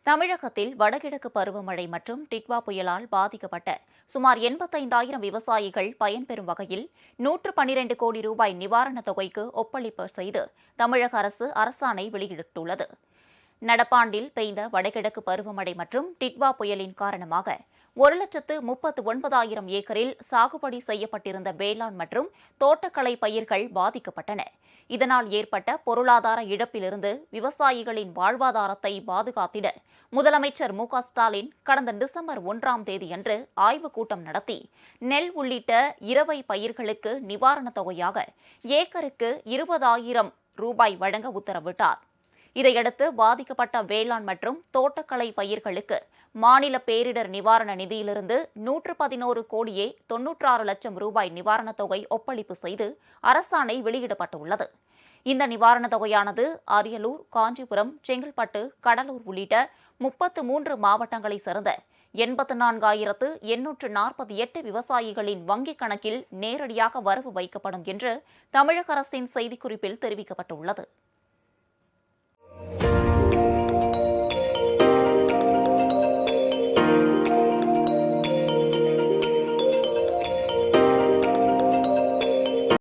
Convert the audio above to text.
தமிழகத்தில் வடகிழக்கு பருவமழை மற்றும் டிட்வா புயலால் பாதிக்கப்பட்ட சுமார் 85,000 விவசாயிகள் பயன்பெறும் வகையில் 112 கோடி ரூபாய் நிவாரணத் தொகைக்கு ஒப்பளிப்பு செய்து தமிழக அரசு அரசாணை வெளியிட்டுள்ளது. நடப்பாண்டில் பெய்த வடகிழக்கு பருவமழை மற்றும் டிட்வா புயலின் காரணமாக 1,39,000 ஏக்கரில் சாகுபடி செய்யப்பட்டிருந்த வேளாண் மற்றும் தோட்டக்கலை பயிர்கள் பாதிக்கப்பட்டன. இதனால் ஏற்பட்ட பொருளாதார இழப்பிலிருந்து விவசாயிகளின் வாழ்வாதாரத்தை பாதுகாத்திட முதலமைச்சர் மு.க.ஸ்டாலின் கடந்த டிசம்பர் 1ஆம் தேதியன்று ஆய்வுக் கூட்டம் நடத்தி நெல் உள்ளிட்ட இரவை பயிர்களுக்கு நிவாரணத் தொகையாக ஏக்கருக்கு 20,000 ரூபாய் வழங்க உத்தரவிட்டார். இதையடுத்து பாதிக்கப்பட்ட வேளாண் மற்றும் தோட்டக்கலை பயிர்களுக்கு மாநில பேரிடர் நிவாரண நிதியிலிருந்து 111 கோடியே 96 லட்சம் ரூபாய் நிவாரணத் தொகை ஒப்பளிப்பு செய்து அரசாணை வெளியிடப்பட்டுள்ளது. இந்த நிவாரணத் தொகையானது அரியலூர், காஞ்சிபுரம், செங்கல்பட்டு, கடலூர் உள்ளிட்ட 33 மாவட்டங்களைச் சேர்ந்த 84,848 விவசாயிகளின் வங்கிக் கணக்கில் நேரடியாக வரவு வைக்கப்படும் என்று தமிழக அரசின் செய்திக்குறிப்பில் தெரிவிக்கப்பட்டுள்ளது.